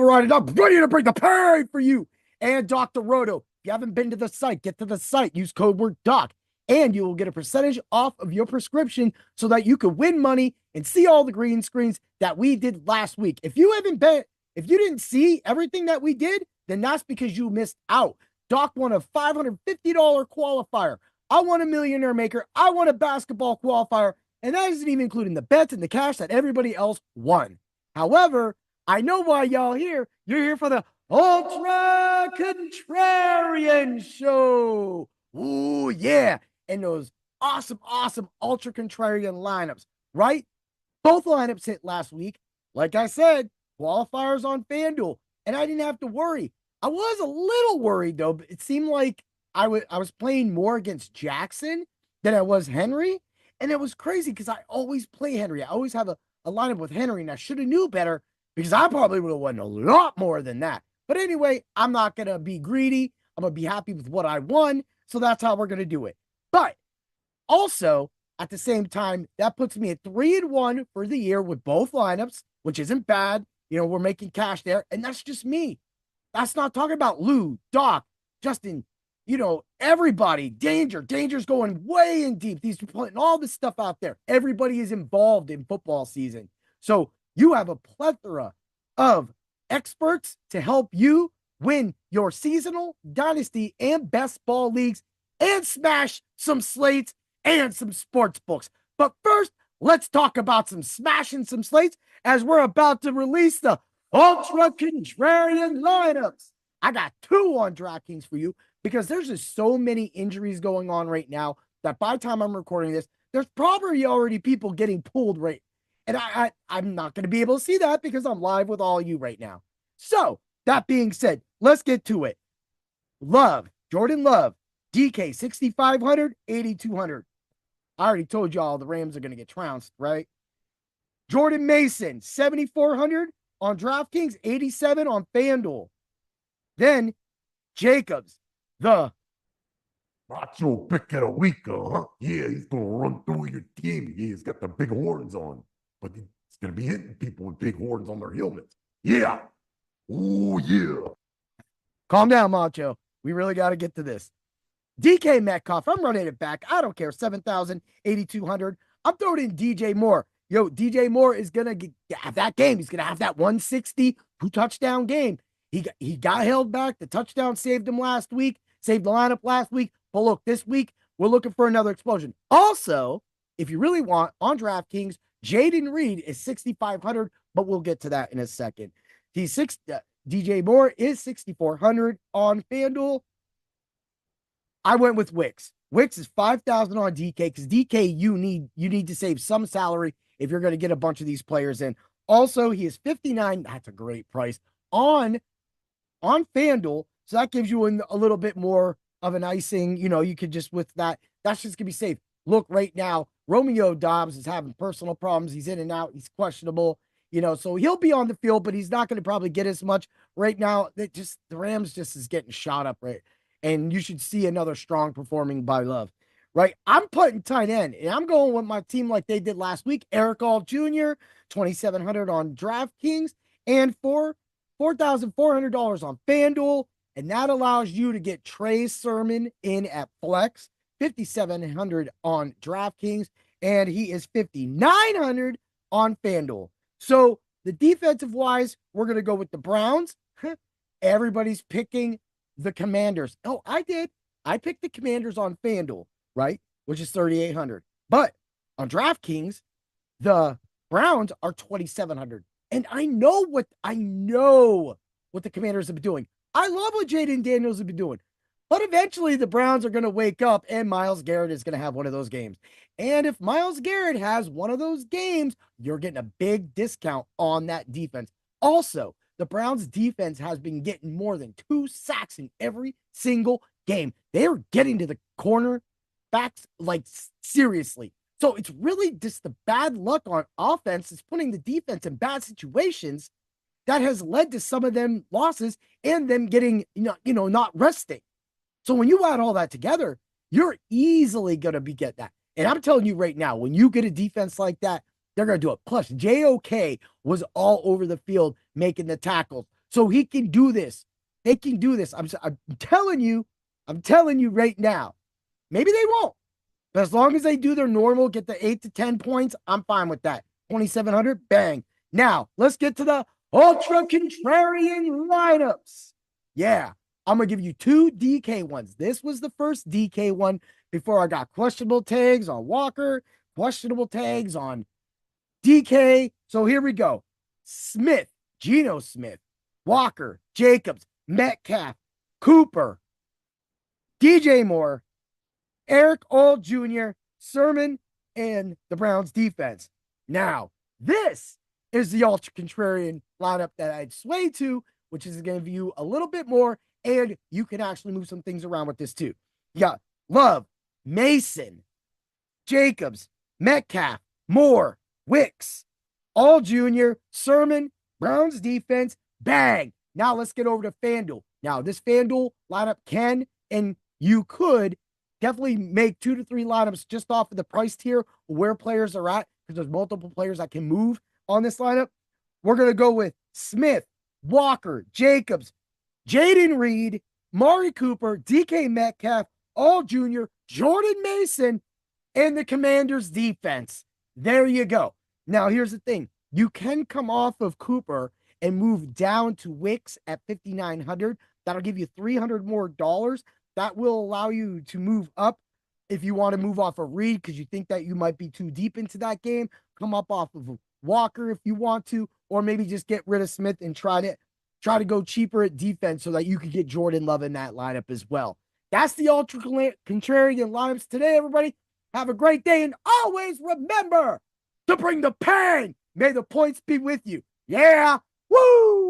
Ryan, and I'm ready to bring the parade for you. And Dr. Roto, if you haven't been to the site, get to the site, use code word DOC, and you will get a percentage off of your prescription so that you can win money and see all the green screens that we did last week. If you didn't see everything that we did, then that's because you missed out. Doc won a $550 qualifier. I won a Millionaire Maker. I won a basketball qualifier. And that isn't even including the bets and the cash that everybody else won. However, I know why y'all here. You're here for the Ultra Contrarian Show. Ooh, yeah. And those awesome Ultra Contrarian lineups, right? Both lineups hit last week. Like I said, qualifiers on FanDuel. And I didn't have to worry. I was a little worried, though. But it seemed like I was playing more against Jackson than I was Henry. And it was crazy because I always play Henry. I always have a lineup with Henry, and I should have knew better because I probably would have won a lot more than that. But anyway, I'm not going to be greedy. I'm going to be happy with what I won. So that's how we're going to do it. But also, at the same time, that puts me at 3-1 for the year with both lineups, which isn't bad. You know, we're making cash there. And that's just me. That's not talking about Lou, Doc, Justin, you know, everybody. Danger's going way in deep. He's putting all this stuff out there. Everybody is involved in football season. So you have a plethora of experts to help you win your seasonal, dynasty, and best ball leagues and smash some slates and some sports books. But first, let's talk about some smashing some slates as we're about to release the Ultra Contrarian Lineups. I got 2 on Draftkings for you because there's just so many injuries going on right now that by the time I'm recording this, there's probably already people getting pulled right. And I'm not going to be able to see that because I'm live with all you right now. So that being said, let's get to it. Jordan Love, DK 6,500, 8,200. I already told y'all the Rams are going to get trounced, right? Jordan Mason, 7,400 on DraftKings, 87 on FanDuel. Then Jacobs, the Macho pick of the week, huh? Yeah, he's going to run through your team. Yeah, he's got the big horns on, but he's going to be hitting people with big horns on their helmets. Yeah. Oh, yeah. Calm down, Macho. We really got to get to this. DK Metcalf, I'm running it back. I don't care. 7,000, 8,200. I'm throwing in DJ Moore. Yo, DJ Moore is going to have that game. He's going to have that 160, 2-touchdown game. He got held back. The touchdown saved him last week, saved the lineup last week. But look, this week, we're looking for another explosion. Also, if you really want, on DraftKings, Jaden Reed is 6,500, but we'll get to that in a second. DJ Moore is 6,400 on FanDuel. I went with Wicks. Wicks is 5,000 on DK because DK, you need to save some salary if you're going to get a bunch of these players in. Also, he is 59. That's a great price on FanDuel. So that gives you a little bit more of an icing. You know, you could just with that. That's just going to be safe. Look, right now, Romeo Dobbs is having personal problems. He's in and out. He's questionable. You know, so he'll be on the field, but he's not going to probably get as much right now. The Rams just is getting shot up, right? And you should see another strong performing by Love, right? I'm putting tight end, and I'm going with my team like they did last week. Eric All Jr., 2,700 on DraftKings, and $4,400 on FanDuel, and that allows you to get Trey Sermon in at flex, 5,700 on DraftKings, and he is 5,900 on FanDuel. So the defensive wise, we're going to go with the Browns. Everybody's picking the Commanders. Oh, I did. I picked the Commanders on FanDuel, right? Which is 3,800. But on DraftKings, the Browns are 2,700. And I know what the Commanders have been doing. I love what Jaden Daniels has been doing. But eventually the Browns are going to wake up and Myles Garrett is going to have one of those games. And if Myles Garrett has one of those games, you're getting a big discount on that defense. Also, the Browns defense has been getting more than 2 sacks in every single game. They are getting to the corner backs like seriously. So it's really just the bad luck on offense is putting the defense in bad situations that has led to some of them losses and them getting, not resting. So when you add all that together, you're easily going to get that. And I'm telling you right now, when you get a defense like that, they're going to do it. Plus, JOK was all over the field making the tackles. So he can do this. They can do this. I'm telling you right now. Maybe they won't. But as long as they do their normal, get the 8 to 10 points, I'm fine with that. 2,700, bang. Now, let's get to the Ultra Contrarian Lineups. Yeah, I'm going to give you 2 DK ones. This was the first DK one before I got questionable tags on Walker, questionable tags on DK. So here we go. Smith, Geno Smith, Walker, Jacobs, Metcalf, Cooper, DJ Moore, Eric All Jr., Sermon, and the Browns defense. Now, this is the Ultra Contrarian lineup that I'd sway to, which is going to give you a little bit more, and you can actually move some things around with this too. You got Love, Mason, Jacobs, Metcalf, Moore, Wicks, All Jr., Sermon, Browns defense, bang. Now let's get over to FanDuel. Now, this FanDuel lineup can, and you could definitely make 2 to 3 lineups just off of the price tier where players are at, because there's multiple players that can move on this lineup. We're going to go with Smith, Walker, Jacobs, Jaden Reed, Mari Cooper, DK Metcalf, All Jr., Jordan Mason, and the Commanders defense. There you go. Now, here's the thing. You can come off of Cooper and move down to Wicks at 5,900. That'll give you $300 more. That will allow you to move up if you want to move off of Reed because you think that you might be too deep into that game. Come up off of Walker if you want to, or maybe just get rid of Smith and try to go cheaper at defense so that you could get Jordan Love in that lineup as well. That's the Ultra Contrarian lineups today, everybody. Have a great day, and always remember to bring the pain. May the points be with you. Yeah. Woo!